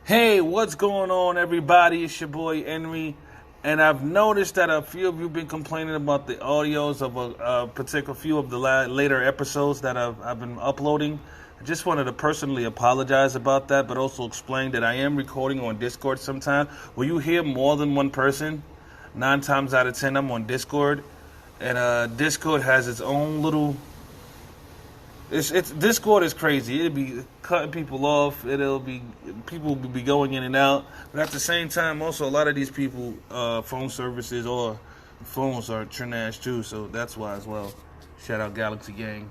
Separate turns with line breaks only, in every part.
Hey, what's going on, everybody? It's your boy, w-ENRI. And I've noticed that a few of you have been complaining about the audios of a particular few of the later episodes that I've been uploading. I just wanted to personally apologize about that, but also explain that I am recording on Discord sometimes. Will you hear more than one person? 9 times out of 10, I'm on Discord. And Discord has its own little... Discord is crazy. It'll be cutting people off. People will be going in and out. But at the same time, also a lot of these people, phone services or phones are trash too. So that's why as well. Shout out Galaxy Gang.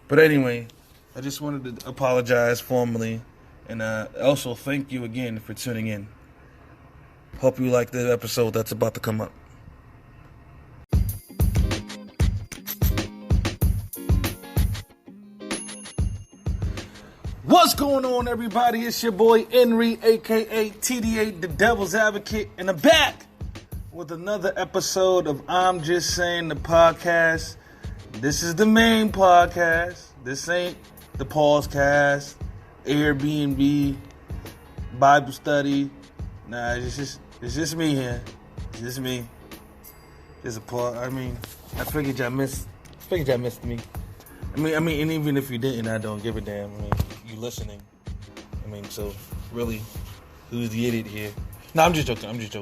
But anyway, I just wanted to apologize formally, and also thank you again for tuning in. Hope you like the episode that's about to come up. What's going on, everybody? It's your boy, w-ENRI, a.k.a. TDA, the Devil's Advocate, and I'm back with another episode of I'm Just Saying, the podcast. This is the main podcast. This ain't the Pausecast, Airbnb, Bible study. Nah, it's just me here. It's just me. There's a pause. I figured y'all missed me. I mean, and even if you didn't, I don't give a damn. You listening. So really, who's the idiot here? No, I'm just joking. I'm just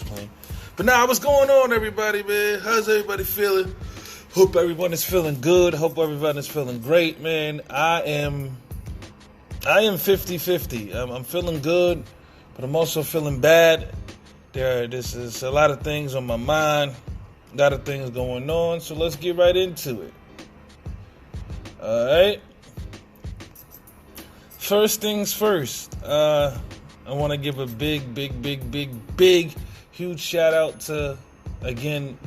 playing. But now, what's going on, everybody, man? How's everybody feeling? Hope everyone is feeling good. Hope everyone is feeling great, man. I am 50-50. I'm feeling good, but I'm also feeling bad. This is a lot of things on my mind. A lot of things going on, so let's get right into it. Alright. First things first. I want to give a big, huge shout out to, again,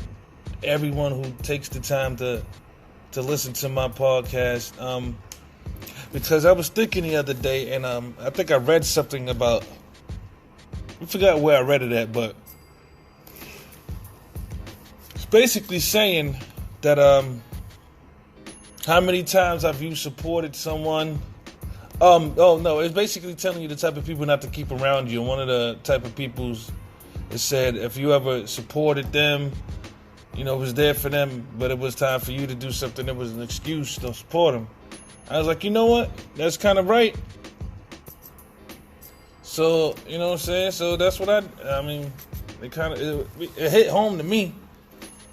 everyone who takes the time to listen to my podcast. Because I was thinking the other day, and I think I read something about, I forgot where I read it at, but it's basically saying that, how many times have you supported someone? It's basically telling you the type of people not to keep around you. And one of the type of people, it said, if you ever supported them, it was there for them, but it was time for you to do something that was an excuse to support them. I was like, you know what? That's kind of right. So, you know what I'm saying? So that's what it hit home to me.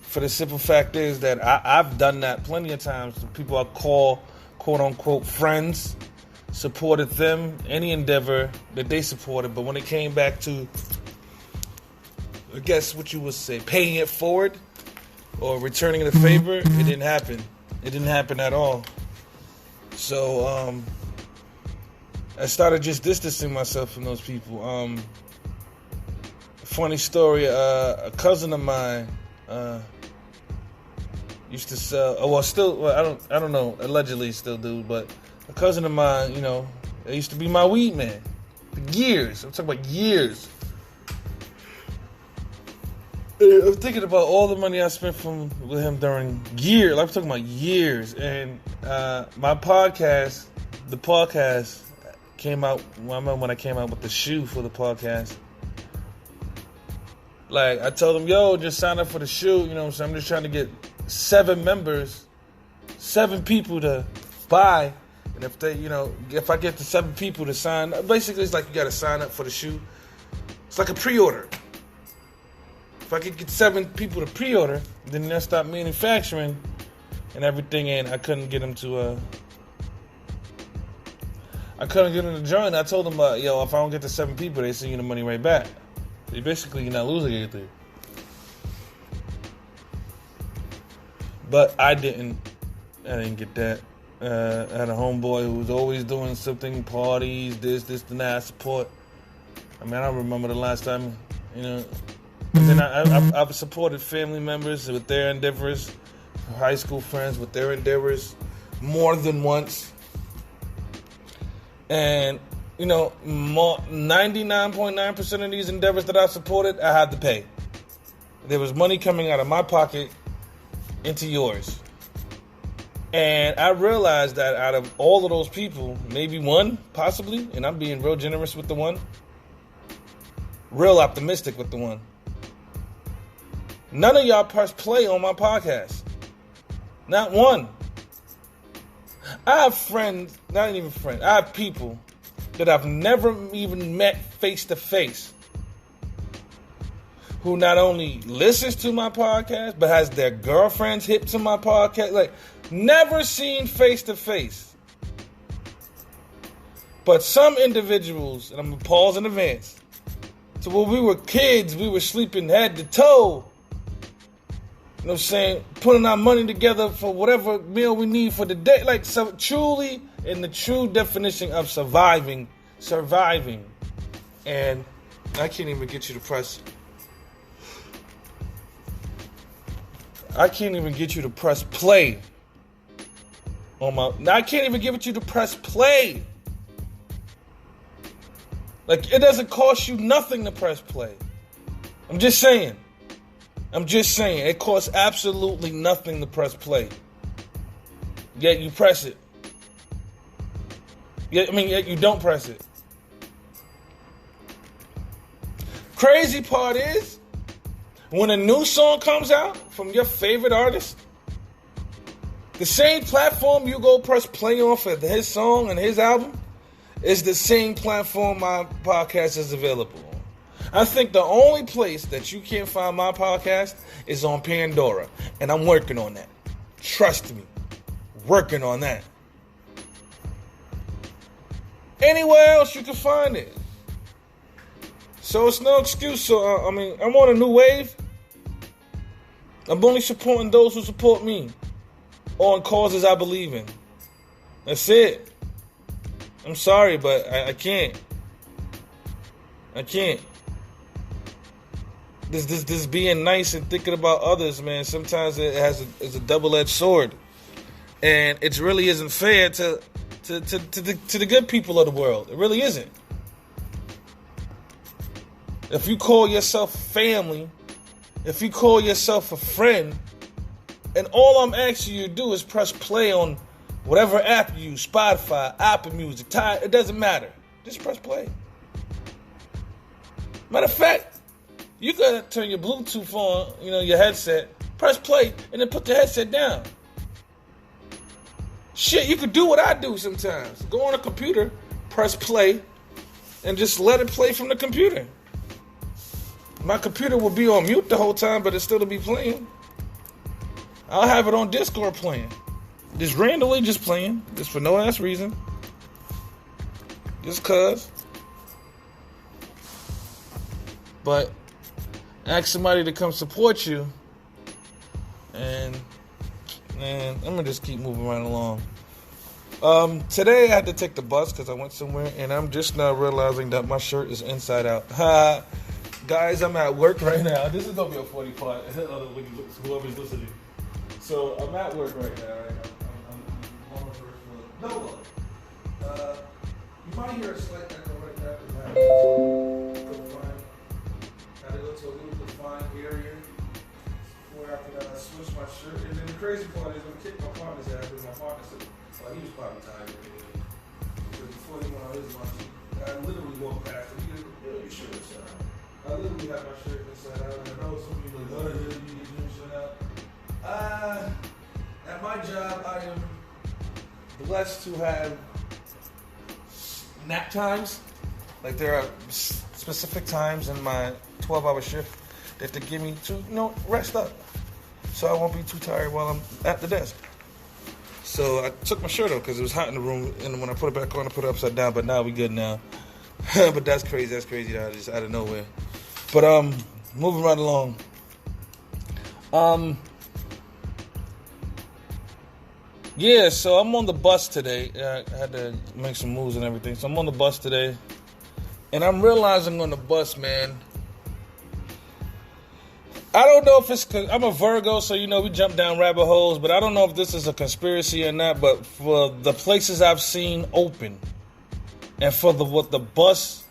For the simple fact is that I've done that plenty of times. The people I call, quote-unquote, friends, supported them, any endeavor that they supported. But when it came back to, I guess what you would say, paying it forward or returning the favor, it didn't happen. It didn't happen at all. So I started just distancing myself from those people. Funny story, a cousin of mine used to sell, I don't know, allegedly still do, but a cousin of mine, it used to be my weed man for years. I'm talking about years. I'm thinking about all the money I spent with him during years. I'm talking about years. And my podcast, the podcast came out, I remember when I came out with the shoe for the podcast. Like, I told him, yo, just sign up for the shoe. You know what I'm saying? I'm just trying to get 7 people to buy. And if they, if I get the 7 people to sign, basically it's like you got to sign up for the shoe. It's like a pre-order. If I could get 7 people to pre-order, then they'll stop manufacturing and everything. And I couldn't get them to, join. I told them, yo, if I don't get the 7 people, they send you the money right back. Basically, you're not losing anything. But I didn't get that. I had a homeboy who was always doing something, parties, this, and that. I support. I don't remember the last time, But then I've supported family members with their endeavors, high school friends with their endeavors, more than once. And 99.9% of these endeavors that I supported, I had to pay. There was money coming out of my pocket into yours. And I realized that out of all of those people, maybe one, possibly, and I'm being real generous with the one, real optimistic with the one. None of y'all press play on my podcast. Not one. I have friends, not even friends, I have people that I've never even met face to face who not only listens to my podcast, but has their girlfriends hip to my podcast. Like, never seen face to face. But some individuals, and I'm going to pause in advance, so when we were kids, we were sleeping head to toe. You know what I'm saying? Putting our money together for whatever meal we need for the day. Like, so truly, in the true definition of surviving. And I can't even get you to press. I can't even get you to press play on my. Now I can't even give you to press play. Like, it doesn't cost you nothing to press play. I'm just saying. It costs absolutely nothing to press play. Yet you press it. Yet you don't press it. Crazy part is, when a new song comes out from your favorite artist, the same platform you go press play on for his song and his album is the same platform my podcast is available on. I think the only place that you can't find my podcast is on Pandora, and I'm working on that. Trust me, working on that. Anywhere else you can find it. So it's no excuse. So, I'm on a new wave. I'm only supporting those who support me on causes I believe in. That's it. I'm sorry, but I can't. This being nice and thinking about others, man, sometimes it's a double-edged sword. And it really isn't fair to the good people of the world. It really isn't. If you call yourself family, if you call yourself a friend, and all I'm asking you to do is press play on whatever app you use, Spotify, Apple Music, Tidal, it doesn't matter. Just press play. Matter of fact, you gotta turn your Bluetooth on, your headset, press play, and then put the headset down. Shit, you could do what I do sometimes. Go on a computer, press play, and just let it play from the computer. My computer will be on mute the whole time, but it still will be playing. I'll have it on Discord playing. Just randomly just playing. Just for no ass reason. Just cuz. But ask somebody to come support you. And man, I'm gonna just keep moving right along. Today I had to take the bus because I went somewhere, and I'm just now realizing that my shirt is inside out. Ha! Guys, I'm at work right now. This is gonna be a 40 part. Whoever's listening. So I'm at work right now. Right? I'm on the first floor. No, you might hear a slight echo right now because I had to go to a little defined area where I could switch my shirt. And then the crazy part is I'm gonna kick my partner's ass because my partner said, well, he was probably tired anyway. Because before he went on his lunch, I literally walked past him. He goes, yo, your shirt is inside out. I literally have my shirt inside out. And I know some people are like, oh, you get your shirt out. At my job, I am blessed to have nap times. Like, there are specific times in my 12-hour shift that they give me to, rest up. So I won't be too tired while I'm at the desk. So I took my shirt off because it was hot in the room, and when I put it back on, I put it upside down. But now we good now. But that's crazy. That just out of nowhere. But moving right along. Yeah, so I'm on the bus today. I had to make some moves and everything. So I'm on the bus today, and I'm realizing on the bus, man, I don't know if it's, I'm a Virgo, so we jump down rabbit holes, but I don't know if this is a conspiracy or not, but for the places I've seen open, and for what the bus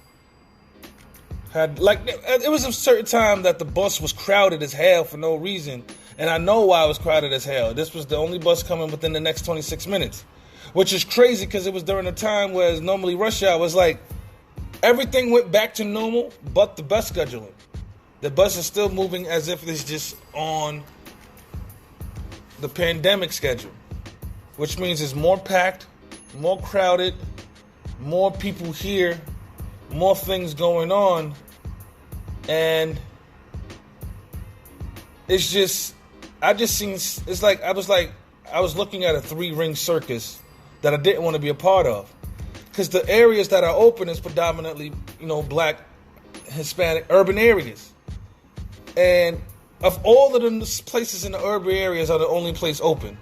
had, like, it was a certain time that the bus was crowded as hell for no reason, And I know why it was crowded as hell. This was the only bus coming within the next 26 minutes. Which is crazy because it was during a time where normally rush hour was like, everything went back to normal but the bus scheduling. The bus is still moving as if it's just on the pandemic schedule. Which means it's more packed, more crowded, more people here, more things going on. And it's just, I was looking at a 3-ring circus that I didn't want to be a part of. Because the areas that are open is predominantly, black, Hispanic, urban areas. And of all of the places in the urban areas are the only place open.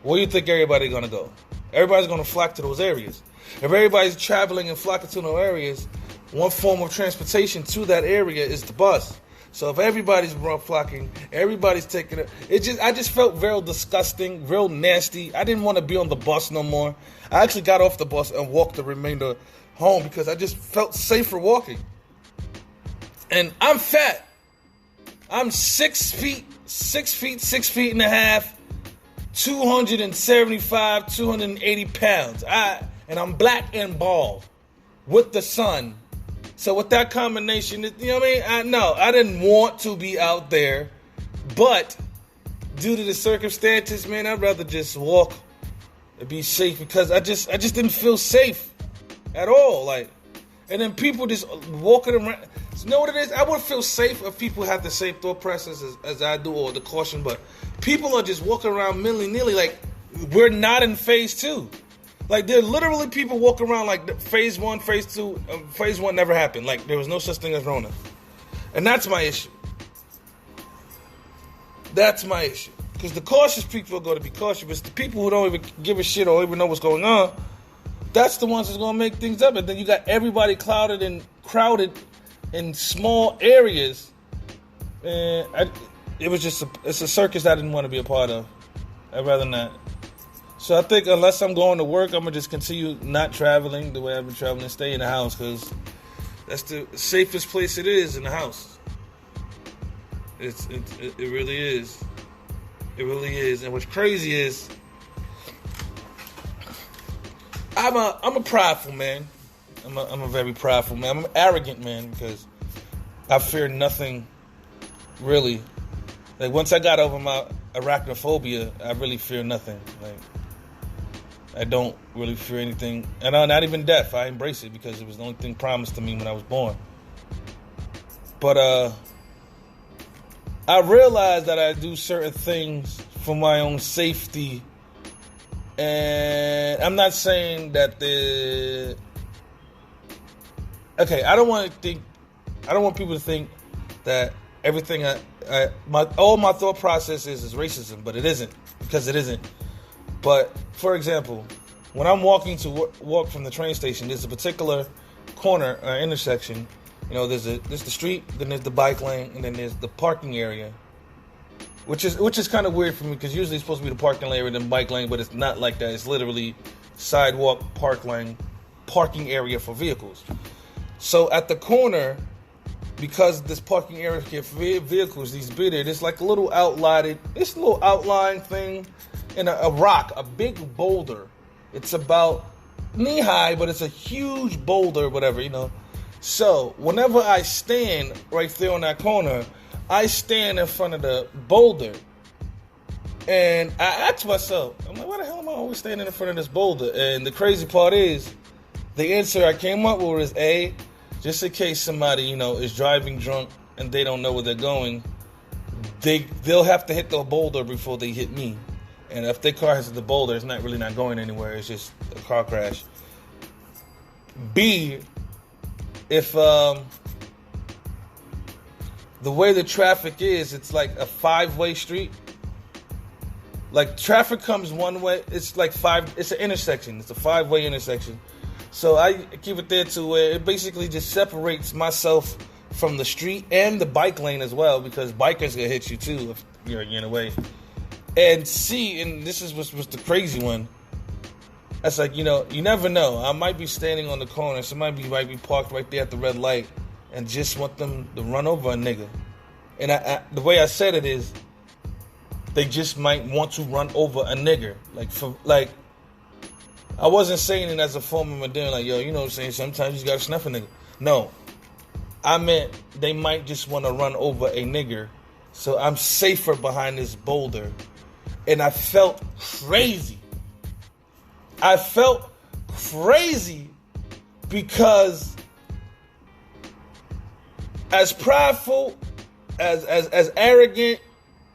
Where do you think everybody's going to go? Everybody's going to flock to those areas. If everybody's traveling and flocking to those areas, one form of transportation to that area is the bus. So if everybody's flocking, everybody's taking it. I just felt real disgusting, real nasty. I didn't want to be on the bus no more. I actually got off the bus and walked the remainder home because I just felt safer walking. And I'm fat. I'm 6 feet and a half, 275, 280 pounds. And I'm black and bald with the sun. So with that combination, you know what I mean? I didn't want to be out there, but due to the circumstances, man, I'd rather just walk and be safe because I just didn't feel safe at all. And then people just walking around. You know what it is? I would feel safe if people had the same thought process as I do, or the caution, but people are just walking around willy-nilly like we're not in phase 2. Like, there are literally people walking around like phase 1, phase 2, phase 1 never happened. Like, there was no such thing as Rona. And that's my issue. That's my issue. Because the cautious people are going to be cautious, but the people who don't even give a shit or even know what's going on, that's the ones that's going to make things up. And then you got everybody crowded in small areas. And it's a circus I didn't want to be a part of. I'd rather not. So I think unless I'm going to work, I'm going to just continue not traveling the way I've been traveling and stay in the house because that's the safest place it is, in the house. It really is. It really is. And what's crazy is I'm a prideful man. I'm a very prideful man. I'm an arrogant man because I fear nothing really. Like, once I got over my arachnophobia, I really fear nothing. Like, I don't really fear anything. And not even death. I embrace it because it was the only thing promised to me when I was born. But I realize that I do certain things for my own safety. And I'm not saying that I don't want people to think that everything all my thought process is racism, but it isn't, because it isn't. But for example, when I'm walking to walk from the train station, there's a particular corner intersection. There's the street, then there's the bike lane, and then there's the parking area, which is kind of weird for me because usually it's supposed to be the parking area and then bike lane, but it's not like that. It's literally sidewalk, parking area for vehicles. So at the corner, because this parking area for vehicles, there's like a little outline thing in a rock, a big boulder. It's about knee high, but it's a huge boulder, whatever, So whenever I stand right there on that corner, I stand in front of the boulder. And I ask myself, I'm like, why the hell am I always standing in front of this boulder? And the crazy part is, the answer I came up with is A, just in case somebody, is driving drunk and they don't know where they're going, they'll have to hit the boulder before they hit me. And if their car hits the boulder, it's not going anywhere. It's just a car crash. B, if the way the traffic is, it's like a 5-way street. Like, traffic comes one way. It's like it's an intersection. It's a 5-way intersection. So I keep it there to where it basically just separates myself from the street and the bike lane as well, because bikers can hit you too if you're in the way. And C, and this was the crazy one. That's like, you never know. I might be standing on the corner. Somebody might be parked right there at the red light and just want them to run over a nigga. And the way I said it is, they just might want to run over a nigger. I wasn't saying it as a form of endearment, like, yo, you know what I'm saying, sometimes you just gotta snuff a nigga. No. I meant they might just want to run over a nigger, so I'm safer behind this boulder. And I felt crazy. Because as prideful, as arrogant,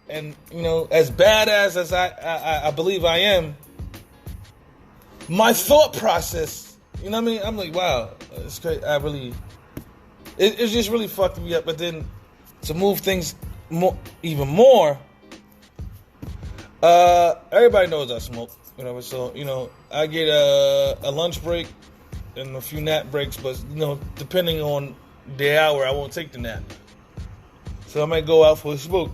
and, you know, as badass as I believe I am, my thought process, you know what I mean? I'm like, wow, it's crazy. It's just really fucked me up. But then to move things even more, everybody knows I smoke, whatever. So, you know, I get a lunch break and a few nap breaks, but, you know, depending on the hour, I won't take the nap. So I might go out for a smoke.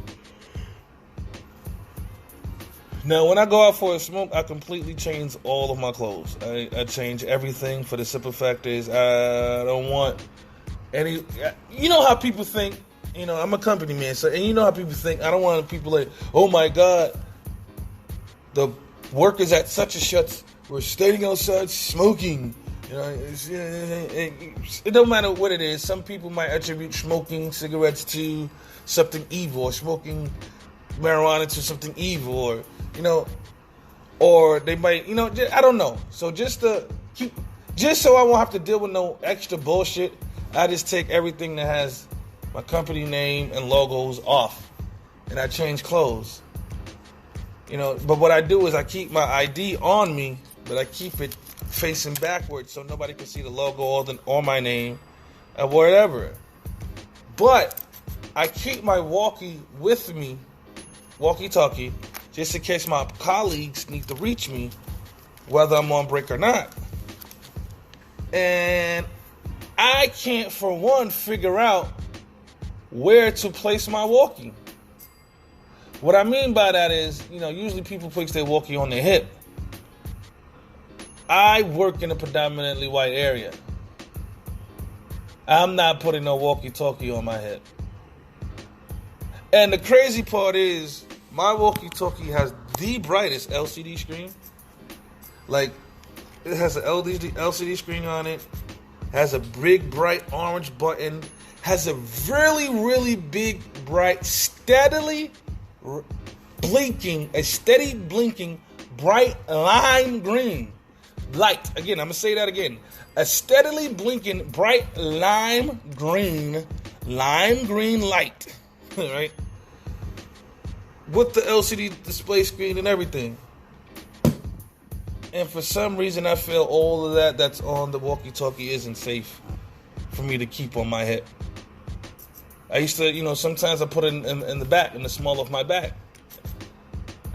Now, when I go out for a smoke, I completely change all of my clothes. I change everything for the simple fact is I don't want any... You know how people think, you know, I'm a company man, so, and you know how people think, I don't want people like, oh my God, the workers at such and such were standing outside smoking. You know, it don't matter what it is. Some people might attribute smoking cigarettes to something evil, or smoking marijuana to something evil, or, you know, or they might, you know, I don't know. So just so I won't have to deal with no extra bullshit, I just take everything that has my company name and logos off, and I change clothes. You know, but what I do is I keep my ID on me, but I keep it facing backwards so nobody can see the logo or my name or whatever. But I keep my walkie-talkie, just in case my colleagues need to reach me, whether I'm on break or not. And I can't, for one, figure out where to place my walkie. What I mean by that is, you know, usually people place their walkie on their hip. I work in a predominantly white area. I'm not putting no walkie-talkie on my hip. And the crazy part is, my walkie-talkie has the brightest LCD screen. Like, it has an LCD screen on it, has a big, bright orange button, has a really, really big, bright, steady blinking, bright lime green light. Again, I'm going to say that again. A steadily blinking, bright lime green light. Right? With the LCD display screen and everything. And for some reason, I feel all of that's on the walkie-talkie isn't safe for me to keep on my hip. I used to, you know, sometimes I put it in the back, in the small of my back.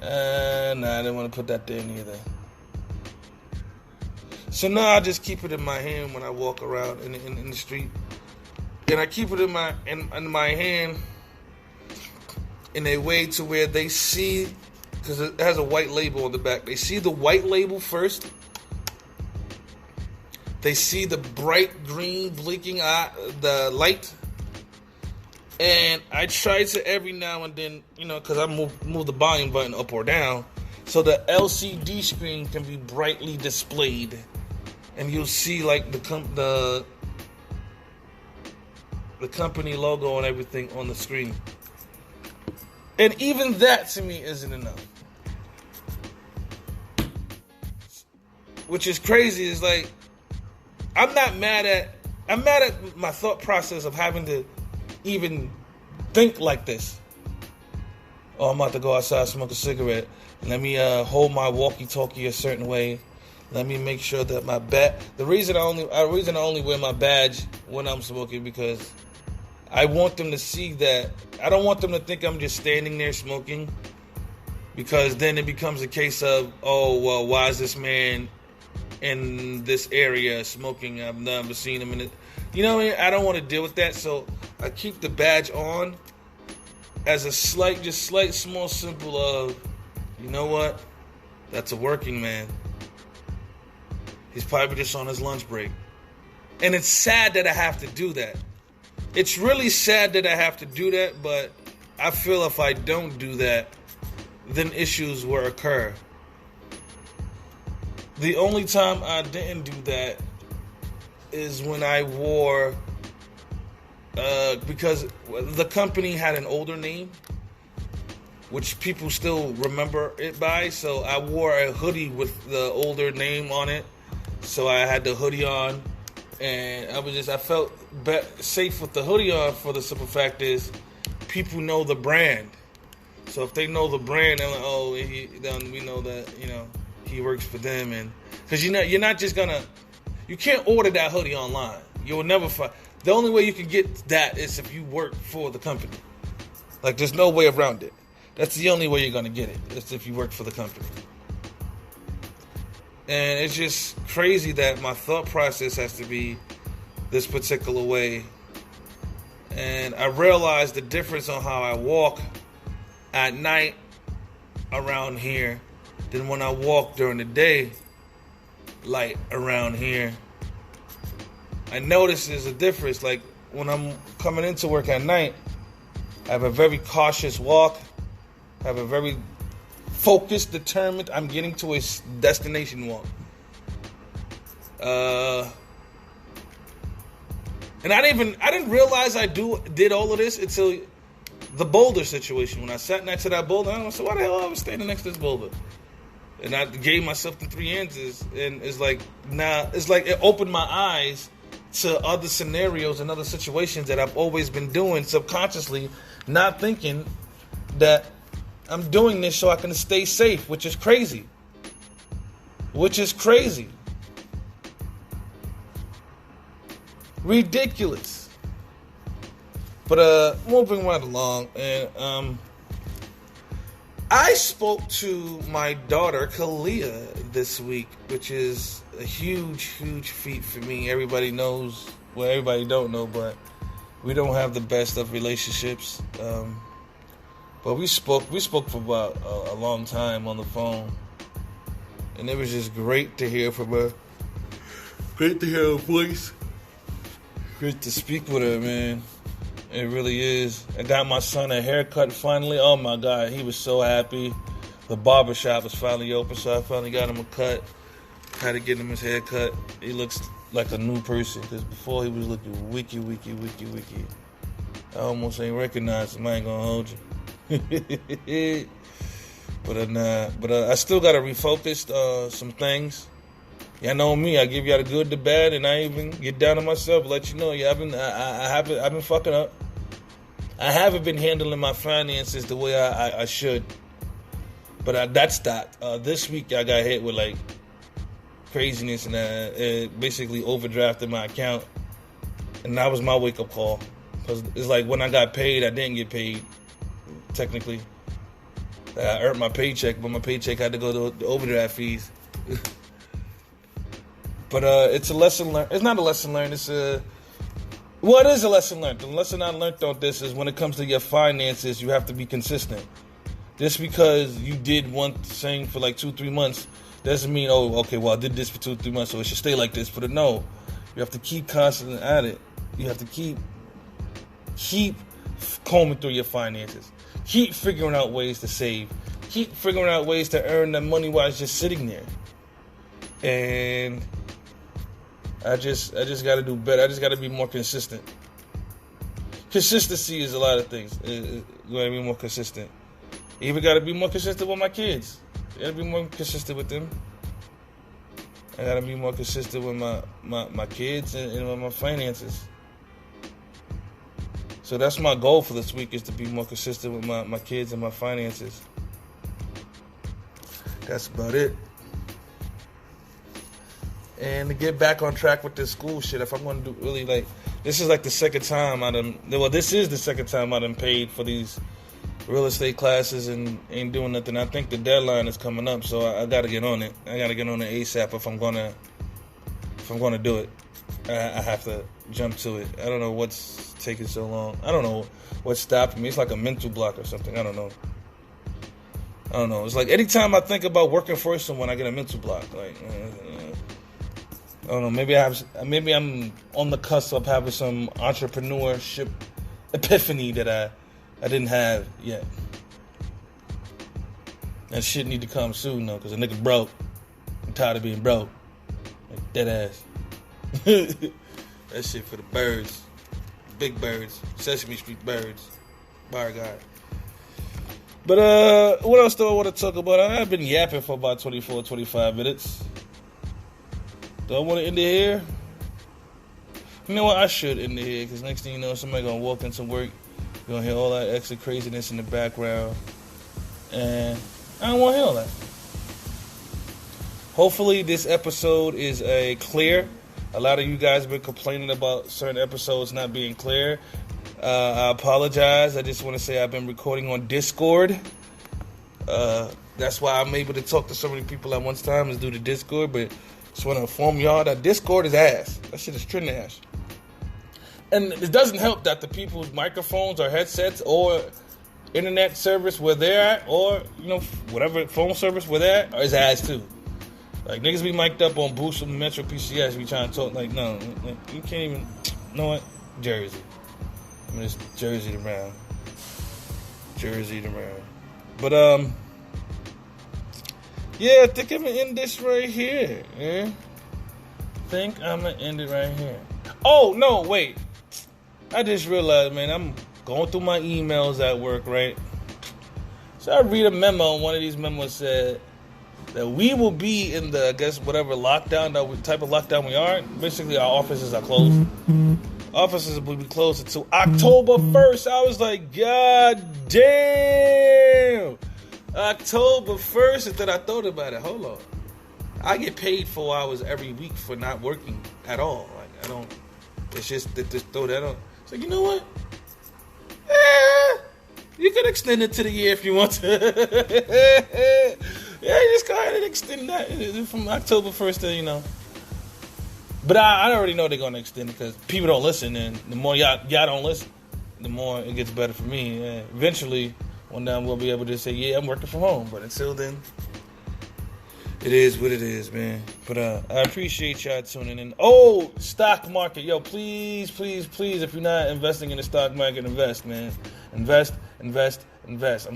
I didn't want to put that there neither. So now I just keep it in my hand when I walk around in the street. And I keep it in my hand in a way to where they see, because it has a white label on the back. They see the white label first. They see the bright green blinking the light. And I try to every now and then, you know, because I move the volume button up or down, so the LCD screen can be brightly displayed, and you'll see like the company logo and everything on the screen. And even that to me isn't enough. Which is crazy. Is like, I'm mad at my thought process of having to even think like this. Oh, I'm about to go outside, smoke a cigarette. Let me hold my walkie-talkie a certain way. Let me make sure that my the reason I only wear my badge when I'm smoking, because I want them to see that. I don't want them to think I'm just standing there smoking, because then it becomes a case of, oh, well, why is this man in this area smoking? I've never seen him in it. You know what I mean? I don't want to deal with that, so I keep the badge on as a slight small symbol of, you know what? That's a working man. He's probably just on his lunch break. And it's sad that I have to do that. It's really sad that I have to do that, but I feel if I don't do that, then issues will occur. The only time I didn't do that is when I wore, because the company had an older name, which people still remember it by, so I wore a hoodie with the older name on it, so I had the hoodie on, and I felt safe with the hoodie on, for the simple fact is, people know the brand, so if they know the brand, they're like, oh, then we know that, he works for them, and because you're not just gonna, you can't order that hoodie online. You'll never find. The only way you can get that is if you work for the company. Like, there's no way around it. That's the only way you're gonna get it. It's if you work for the company. And it's just crazy that my thought process has to be this particular way. And I realized the difference on how I walk at night around here than when I walk during the day, like around here. I notice there's a difference. Like when I'm coming into work at night, I have a very cautious walk. I have a very focused, determined, I'm getting to a destination walk. And I didn't realize I did all of this until the boulder situation. When I sat next to that boulder, I was like, why the hell I was standing next to this boulder? And I gave myself the 3 answers, and it's like it opened my eyes to other scenarios and other situations that I've always been doing subconsciously, not thinking that I'm doing this so I can stay safe, which is crazy. Ridiculous. But moving right along, and I spoke to my daughter, Kalia, this week, which is a huge, huge feat for me. Everybody knows, well, everybody don't know, but we don't have the best of relationships. But we spoke for about a long time on the phone. And it was just great to hear from her. Great to hear her voice. Great to speak with her, man. It really is. I got my son a haircut finally. Oh my God, he was so happy. The barbershop was finally open, so I finally got him a cut. Had to get him his haircut. He looks like a new person, because before he was looking wiki. I almost ain't recognized him. I ain't gonna hold you. But I still gotta refocus some things. Y'all know me. I give y'all the good, the bad, and I even get down on myself. Let you know, I've been fucking up. I haven't been handling my finances the way I should. But that stopped. This week I got hit with like craziness, and it basically overdrafted my account, and that was my wake up call. Because it's like when I got paid, I didn't get paid. Technically, I earned my paycheck, but my paycheck had to go to the overdraft fees. But it's a lesson learned. It's not a lesson learned. It is a lesson learned. The lesson I learned on this is when it comes to your finances, you have to be consistent. Just because you did one thing for like 2-3 months doesn't mean, oh, okay, well, I did this for 2-3 months, so it should stay like this. But no, you have to keep constantly at it. You have to keep combing through your finances. Keep figuring out ways to save. Keep figuring out ways to earn the money while it's just sitting there. And I just got to do better. I just got to be more consistent. Consistency is a lot of things. You got to be more consistent. Even got to be more consistent with my kids. I got to be more consistent with them. I got to be more consistent with my kids and with my finances. So that's my goal for this week, is to be more consistent with my kids and my finances. That's about it. And to get back on track with this school shit, if I'm going to do really this is like the second time this is the second time I done paid for these real estate classes and ain't doing nothing. I think the deadline is coming up, so I got to get on it. I got to get on it ASAP if I'm going to do it. I have to jump to it. I don't know what's taking so long. I don't know what's stopping me. It's like a mental block or something. I don't know. It's like anytime I think about working for someone, I get a mental block. Like, I don't know. Maybe I'm on the cusp of having some entrepreneurship epiphany that I didn't have yet. That shit need to come soon, though, because a nigga broke. I'm tired of being broke. Like, dead ass. That shit for the birds. Big birds. Sesame Street birds. Bar guy. But, what else do I want to talk about? I've been yapping for about 24, 25 minutes. Do I want to end it here? You know what? I should end it here, because next thing you know, somebody going to walk into work. You're going to hear all that extra craziness in the background. And I don't want to hear all that. Hopefully, this episode is clear. A lot of you guys have been complaining about certain episodes not being clear. I apologize. I just want to say I've been recording on Discord. That's why I'm able to talk to so many people at one time is due to Discord. But just want to inform y'all that Discord is ass. That shit is trending ass. And it doesn't help that the people's microphones or headsets or internet service where they're at, or, whatever phone service where they're at, is ass too. Like, niggas be mic'd up on Boost and Metro PCS, be trying to talk, like, no, you can't even, you know what? Jersey. I'm just Jersey'd around. But, yeah, I think I'm gonna end this right here, I think I'm gonna end it right here. Oh, no, wait. I just realized, man, I'm going through my emails at work, right? So I read a memo, and one of these memos said that we will be in the, I guess, whatever lockdown, type of lockdown we are. Basically, our offices are closed. Offices will be closed until October 1st. I was like, God damn! October 1st, and then I thought about it. Hold on. I get paid 4 hours every week for not working at all. Like, I don't, it's just that just throw that on. So, you know what? You can extend it to the year if you want to. Yeah, just go ahead and extend that from October 1st to, But I already know they're going to extend it because people don't listen, and the more y'all don't listen, the more it gets better for me. And eventually, one day we'll be able to say, yeah, I'm working from home. But until then, it is what it is, man. But I appreciate y'all tuning in. Oh, stock market. Yo, please, if you're not investing in the stock market, invest, man. Invest. I'm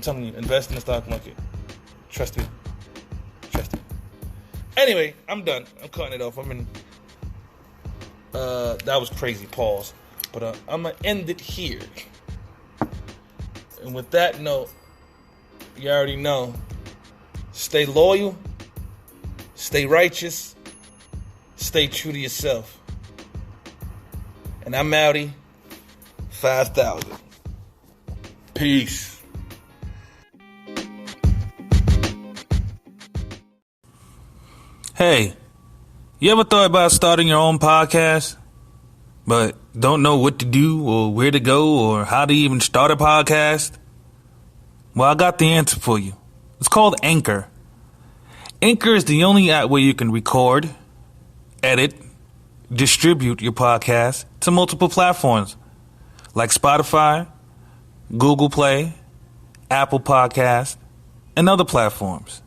telling you, invest in the stock market. Trust me. Anyway, I'm done. I'm cutting it off. That was crazy. Pause. But I'm going to end it here. And with that note, you already know. Stay loyal. Stay righteous. Stay true to yourself. And I'm Outie. 5,000. Peace. Hey, you ever thought about starting your own podcast, but don't know what to do or where to go or how to even start a podcast? Well, I got the answer for you. It's called Anchor. Anchor is the only app where you can record, edit, distribute your podcast to multiple platforms like Spotify, Google Play, Apple Podcast, and other platforms.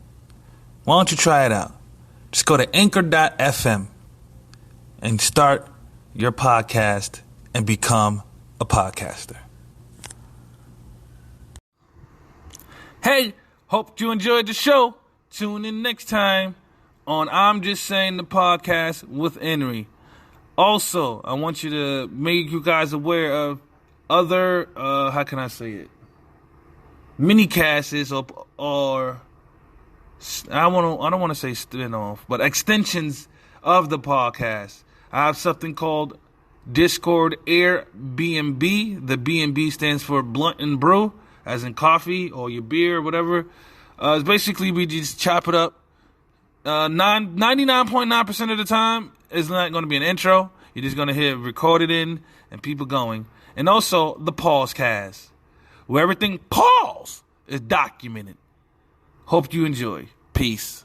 Why don't you try it out? Just go to anchor.fm and start your podcast and become a podcaster. Hey, hope you enjoyed the show. Tune in next time on I'm Just Saying the Podcast with Enri. Also, I want you to make you guys aware of other, how can I say it? Mini-casts or I don't want to say spin-off, but extensions of the podcast. I have something called Discord Airbnb. The B&B stands for Blunt and Brew, as in coffee or your beer or whatever. It's basically we just chop it up. 99.9% of the time, it's not going to be an intro. You're just going to hear recorded in and people going. And also the pause cast, where everything pause is documented. Hope you enjoy. Peace.